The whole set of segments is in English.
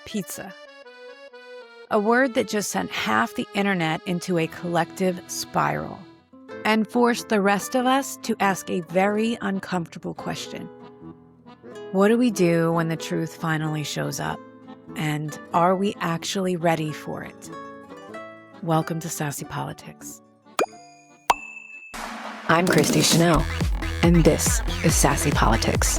Pizza. A word that just sent half the internet into a collective spiral and forced the rest of us to ask a very uncomfortable question. What do we do when the truth finally shows up? And are we actually ready for it? Welcome to Sassy Politics. I'm Christi Chanelle, and this is Sassy Politics.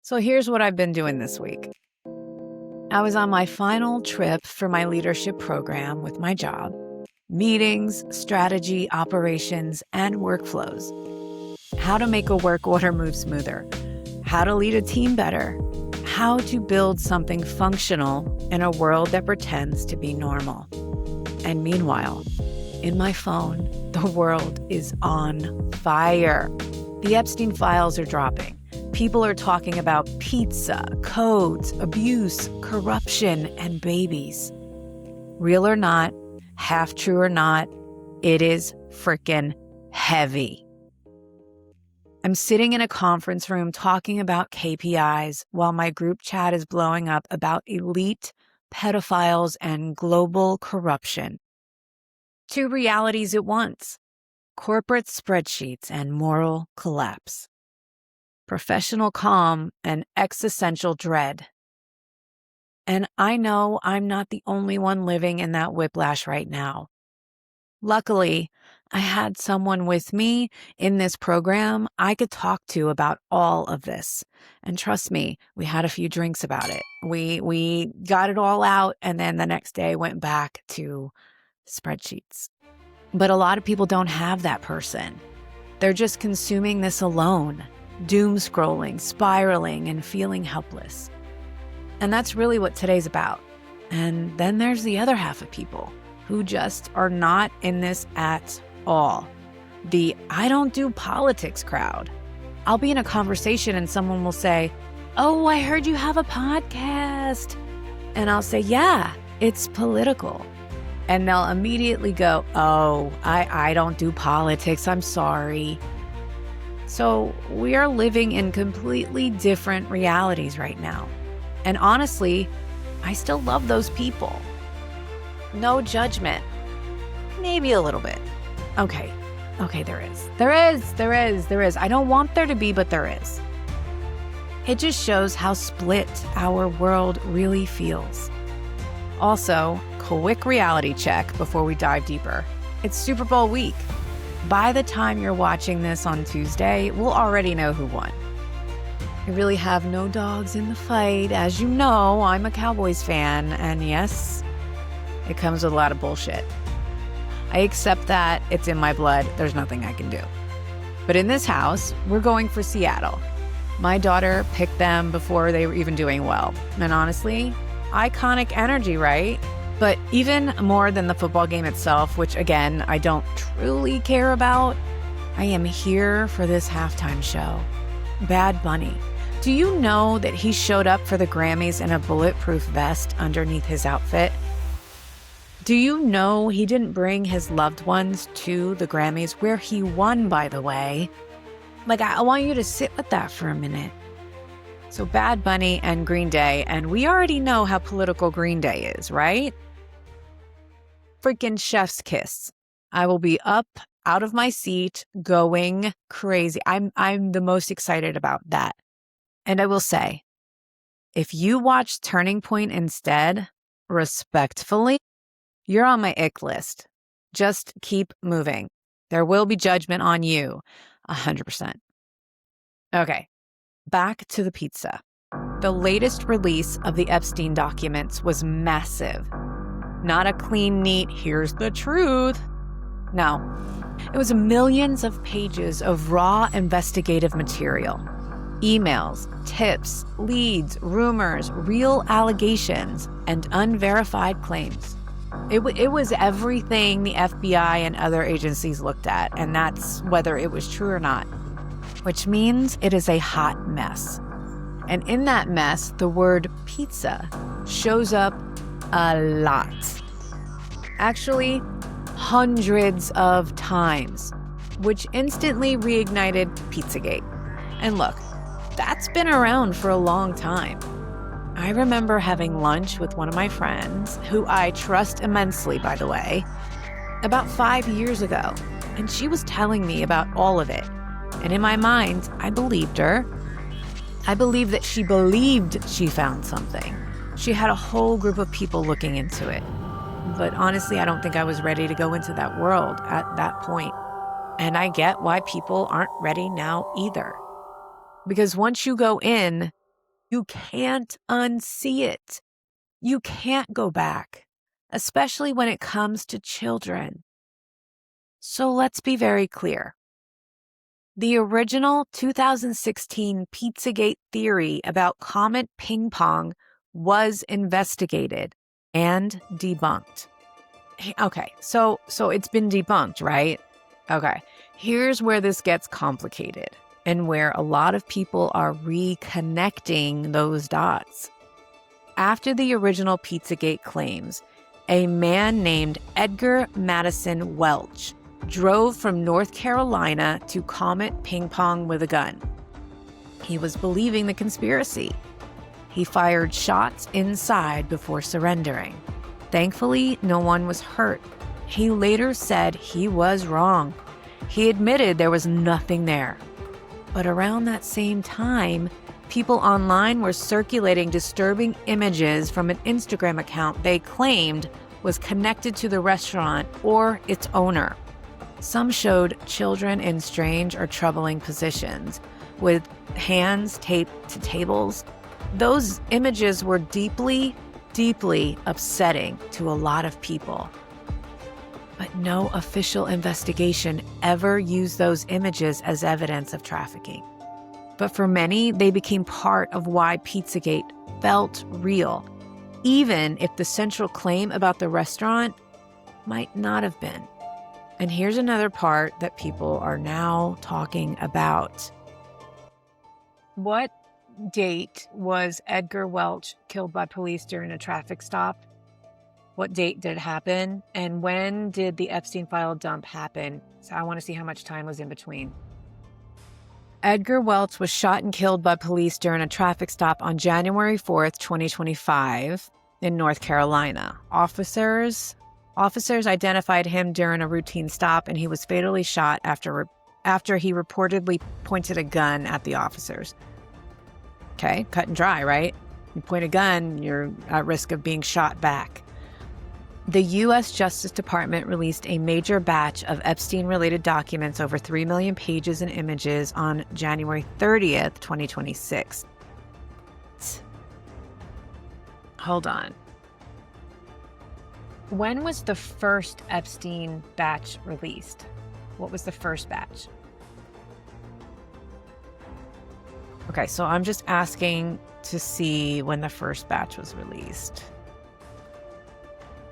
So here's what I've been doing this week. I was on my final trip for my leadership program with my job. Meetings, strategy, operations, and workflows. How to make a work order move smoother. How to lead a team better. How to build something functional in a world that pretends to be normal. And meanwhile, in my phone, the world is on fire. The Epstein files are dropping. People are talking about pizza, codes, abuse, corruption, and babies. Real or not, half true or not, it is frickin' heavy. I'm sitting in a conference room talking about KPIs while my group chat is blowing up about elite pedophiles and global corruption. Two realities at once: corporate spreadsheets and moral collapse. Professional calm and existential dread. And I know I'm not the only one living in that whiplash right now. Luckily, I had someone with me in this program I could talk to about all of this. And trust me, we had a few drinks about it. We got it all out, and then the next day went back to spreadsheets. But a lot of people don't have that person. They're just consuming this alone, doom scrolling, spiraling, and feeling helpless. And that's really what today's about. And then there's the other half of people who just are not in this at all. The I don't do politics crowd. I'll be in a conversation and someone will say, "Oh, I heard you have a podcast." And I'll say, "Yeah, it's political." And they'll immediately go, "Oh, I don't do politics. I'm sorry." So we are living in completely different realities right now. And honestly, I still love those people. No judgment. Maybe a little bit. Okay, there is. There is. I don't want there to be, but there is. It just shows how split our world really feels. Also, quick reality check before we dive deeper. It's Super Bowl week. By the time you're watching this on Tuesday, we'll already know who won. I really have no dogs in the fight. As you know, I'm a Cowboys fan, and yes, it comes with a lot of bullshit. I accept that. It's in my blood. There's nothing I can do. But in this house, we're going for Seattle. My daughter picked them before they were even doing well. And honestly, iconic energy, right? But even more than the football game itself, which again, I don't truly care about, I am here for this halftime show. Bad Bunny. Do you know that he showed up for the Grammys in a bulletproof vest underneath his outfit? Do you know he didn't bring his loved ones to the Grammys, where he won, by the way? I want you to sit with that for a minute. So Bad Bunny and Green Day, and we already know how political Green Day is, right? Freaking chef's kiss. I will be up out of my seat going crazy. I'm the most excited about that. And I will say, if you watch Turning Point instead, respectfully, you're on my ick list. Just keep moving. There will be judgment on you, 100%. Okay, back to the pizza. The latest release of the Epstein documents was massive. Not a clean, neat, here's the truth. No, it was millions of pages of raw investigative material. Emails, tips, leads, rumors, real allegations, and unverified claims. It was everything the FBI and other agencies looked at, and that's whether it was true or not. Which means it is a hot mess. And in that mess, the word pizza shows up a lot. Actually, hundreds of times. which instantly reignited Pizzagate. And look, that's been around for a long time. I remember having lunch with one of my friends, who I trust immensely, by the way, about 5 years ago, and she was telling me about all of it. And in my mind, I believed her. I believed that she believed she found something. She had a whole group of people looking into it. But honestly, I don't think I was ready to go into that world at that point. And I get why people aren't ready now either. Because once you go in, you can't unsee it. You can't go back, especially when it comes to children. So let's be very clear. The original 2016 Pizzagate theory about Comet Ping Pong was investigated and debunked. Okay, so it's been debunked, right? Okay, here's where this gets complicated and where a lot of people are reconnecting those dots. After the original Pizzagate claims, a man named Edgar Madison Welch drove from North Carolina to Comet Ping Pong with a gun. He was believing the conspiracy. He fired shots inside before surrendering. Thankfully, no one was hurt. He later said he was wrong. He admitted there was nothing there. But around that same time, people online were circulating disturbing images from an Instagram account they claimed was connected to the restaurant or its owner. Some showed children in strange or troubling positions, with hands taped to tables. Those images were deeply, deeply upsetting to a lot of people. But no official investigation ever used those images as evidence of trafficking. But for many, they became part of why Pizzagate felt real, even if the central claim about the restaurant might not have been. And here's another part that people are now talking about. What date was Edgar Welch killed by police during a traffic stop? What date did it happen? And when did the Epstein file dump happen? So I want to see how much time was in between. Edgar Welch was shot and killed by police during a traffic stop on January 4th, 2025 in North Carolina. Officers identified him during a routine stop, and he was fatally shot after he reportedly pointed a gun at the officers. Okay, cut and dry, right? You point a gun, you're at risk of being shot back. The U.S. Justice Department released a major batch of Epstein-related documents, over 3 million pages and images, on January 30th, 2026. Hold on. When was the first Epstein batch released? What was the first batch? Okay, so I'm just asking to see when the first batch was released.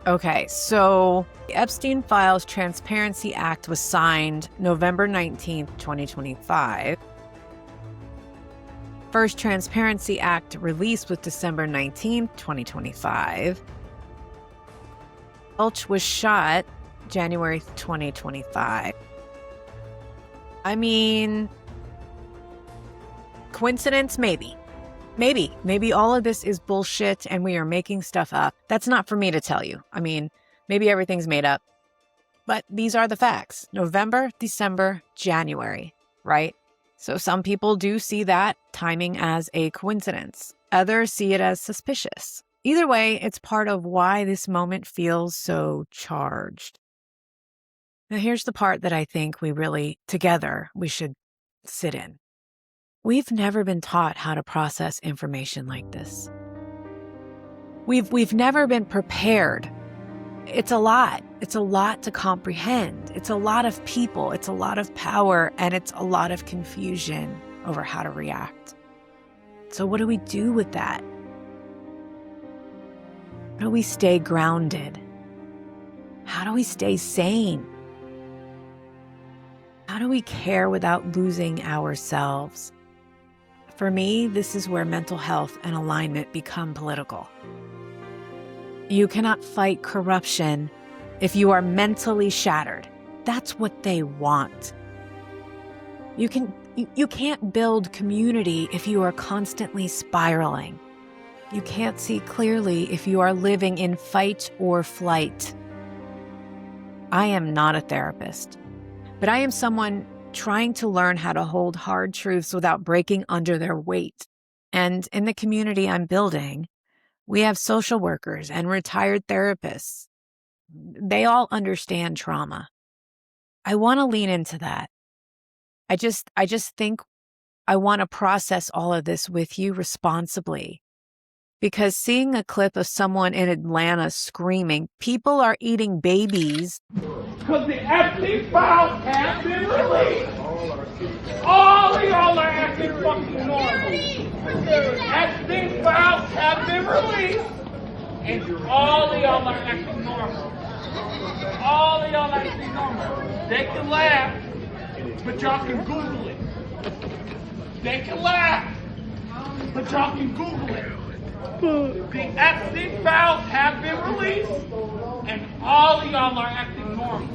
Okay, so the Epstein Files Transparency Act was signed November 19th, 2025. First Transparency Act release was December 19th, 2025. Welch was shot January 2025. I mean, coincidence? Maybe. Maybe all of this is bullshit and we are making stuff up. That's not for me to tell you. I mean, maybe everything's made up. But these are the facts. November, December, January, right? So some people do see that timing as a coincidence. Others see it as suspicious. Either way, it's part of why this moment feels so charged. Now, here's the part that I think we should sit in. We've never been taught how to process information like this. We've never been prepared. It's a lot. It's a lot to comprehend. It's a lot of people. It's a lot of power, and it's a lot of confusion over how to react. So what do we do with that? How do we stay grounded? How do we stay sane? How do we care without losing ourselves? For me, this is where mental health and alignment become political. You cannot fight corruption if you are mentally shattered. That's what they want. You can't build community if you are constantly spiraling. You can't see clearly if you are living in fight or flight. I am not a therapist, but I am someone trying to learn how to hold hard truths without breaking under their weight. And in the community I'm building, we have social workers and retired therapists. They all understand trauma. I want to lean into that. I just think I want to process all of this with you responsibly. Because seeing a clip of someone in Atlanta screaming, people are eating babies. Because the Epstein files have been released. All of y'all are acting fucking normal. Epstein files have been released. And all of y'all are acting normal. All of y'all are acting normal. They can laugh, but y'all can Google it. They can laugh, but y'all can Google it. The Epstein files have been released, and all of y'all are acting normal.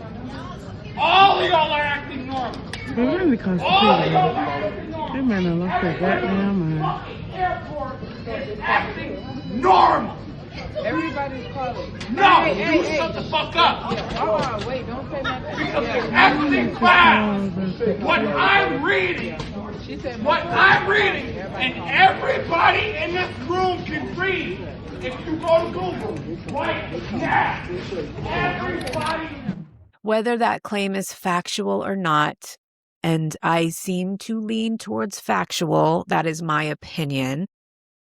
All of y'all are acting normal. They're really All of y'all are constipated. acting normal. They might not lost their goddamn mind. Fucking airport is acting normal. Everybody's calling. No, you shut the fuck up. Hold on, wait, don't say nothing. Because the Epstein files, what I'm reading, She said, and everybody in this room can read. If you go to Google right now, everybody. Whether that claim is factual or not, and I seem to lean towards factual, that is my opinion.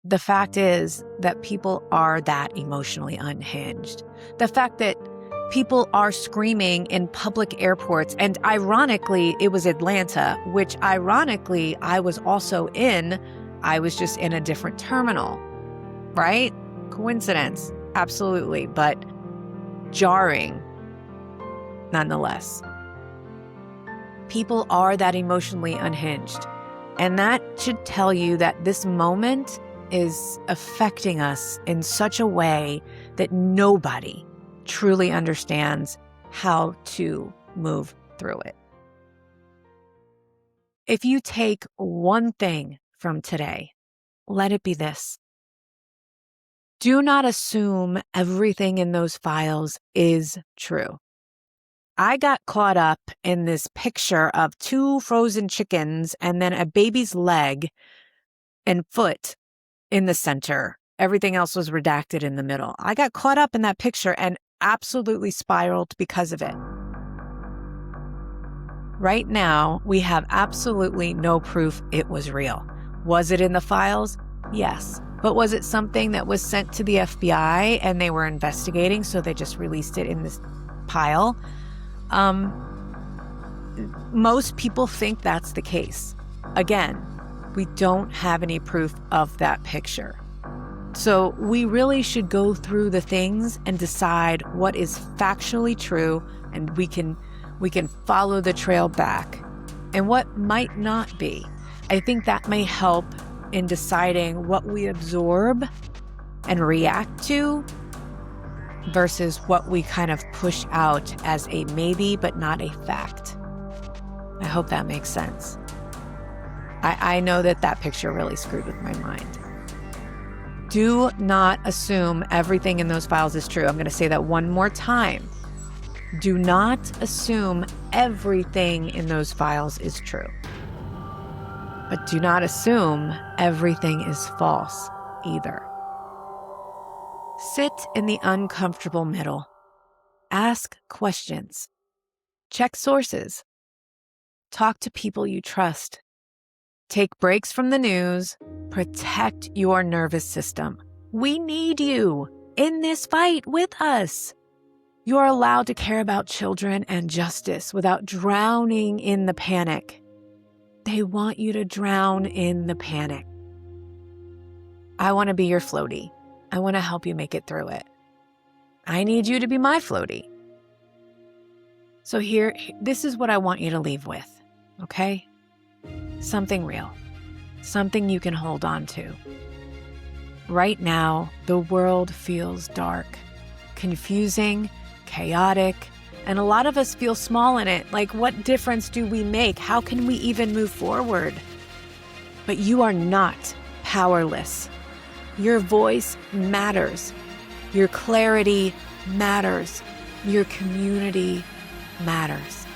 The fact is that people are that emotionally unhinged. The fact that people are screaming in public airports, and ironically, it was Atlanta, which ironically, I was also in. I was just in a different terminal, right? Coincidence, absolutely, but jarring nonetheless. People are that emotionally unhinged, and that should tell you that this moment is affecting us in such a way that nobody truly understands how to move through it. If you take one thing from today, let it be this. Do not assume everything in those files is true. I got caught up in this picture of 2 frozen chickens and then a baby's leg and foot in the center. Everything else was redacted in the middle. I got caught up in that picture and absolutely spiraled because of it. Right now, we have absolutely no proof it was real. Was it in the files? Yes. But was it something that was sent to the FBI and they were investigating, so they just released it in this pile? Most people think that's the case. Again, we don't have any proof of that picture. So we really should go through the things and decide what is factually true, and we can follow the trail back, and what might not be. I think that may help in deciding what we absorb and react to versus what we kind of push out as a maybe but not a fact. I hope that makes sense. I know that picture really screwed with my mind. Do not assume everything in those files is true. I'm going to say that one more time. Do not assume everything in those files is true. But do not assume everything is false either. Sit in the uncomfortable middle. Ask questions. Check sources. Talk to people you trust. Take breaks from the news. Protect your nervous system. We need you in this fight with us. You are allowed to care about children and justice without drowning in the panic. They want you to drown in the panic. I want to be your floaty. I want to help you make it through it. I need you to be my floaty. So this is what I want you to leave with, okay? Something real. Something you can hold on to. Right now, the world feels dark, confusing, chaotic, And a lot of us feel small in it. Like, what difference do we make? How can we even move forward? But you are not powerless. Your voice matters. Your clarity matters. Your community matters.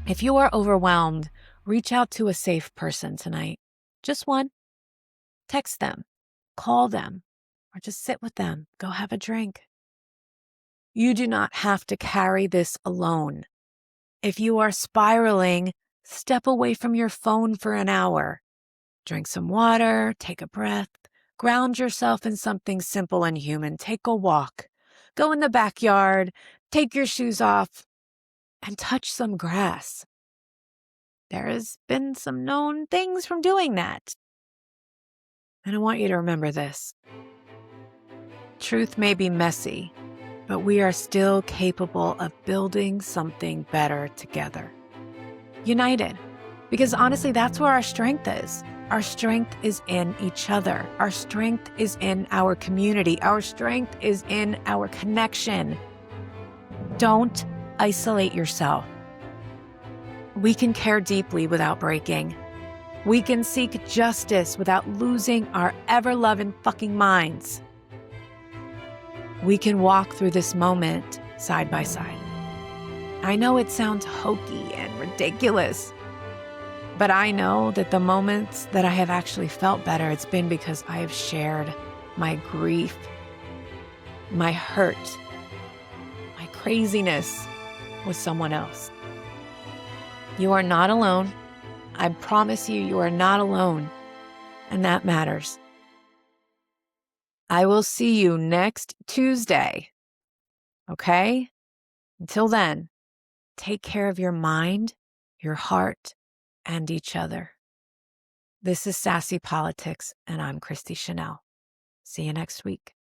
If you are overwhelmed, reach out to a safe person tonight. Just one. Text them, call them, or just sit with them. Go have a drink. You do not have to carry this alone. If you are spiraling, step away from your phone for an hour. Drink some water, take a breath, ground yourself in something simple and human. Take a walk, go in the backyard, take your shoes off, and touch some grass. There has been some known things from doing that. And I want you to remember this. Truth may be messy, but we are still capable of building something better together. United. Because honestly, that's where our strength is. Our strength is in each other. Our strength is in our community. Our strength is in our connection. Don't isolate yourself. We can care deeply without breaking. We can seek justice without losing our ever-loving fucking minds. We can walk through this moment side by side. I know it sounds hokey and ridiculous, but I know that the moments that I have actually felt better, it's been because I have shared my grief, my hurt, my craziness with someone else. You are not alone. I promise you, you are not alone. And that matters. I will see you next Tuesday. Okay? Until then, take care of your mind, your heart, and each other. This is Sassy Politics, and I'm Christi Chanelle. See you next week.